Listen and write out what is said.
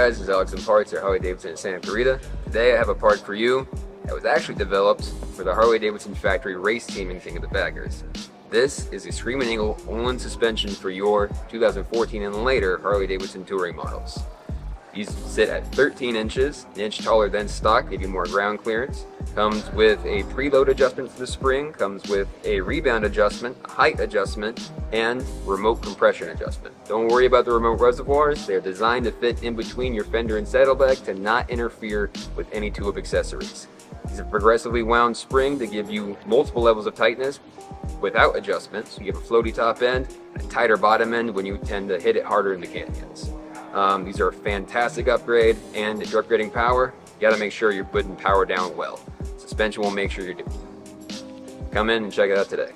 guys, this is Alex and Parts at Harley-Davidson in Santa Clarita. Today I have a part for you that was actually developed for the Harley-Davidson Factory Race Team and King of the Baggers. This is a Screamin Eagle Öhlins suspension for your 2014 and later Harley-Davidson touring models. These sit at 13 inches, an inch taller than stock, give you more ground clearance. Comes with a preload adjustment for the spring, comes with a rebound adjustment, a height adjustment, and remote compression adjustment. Don't worry about the remote reservoirs. They're designed to fit in between your fender and saddlebag to not interfere with any Two-Up accessories. These are progressively wound spring to give you multiple levels of tightness without adjustments. You have a floaty top end and a tighter bottom end when you tend to hit it harder in the canyons. These are a fantastic upgrade, and if you're upgrading power, you gotta make sure you're putting power down well. Suspension will make sure you do. Come in and check it out today.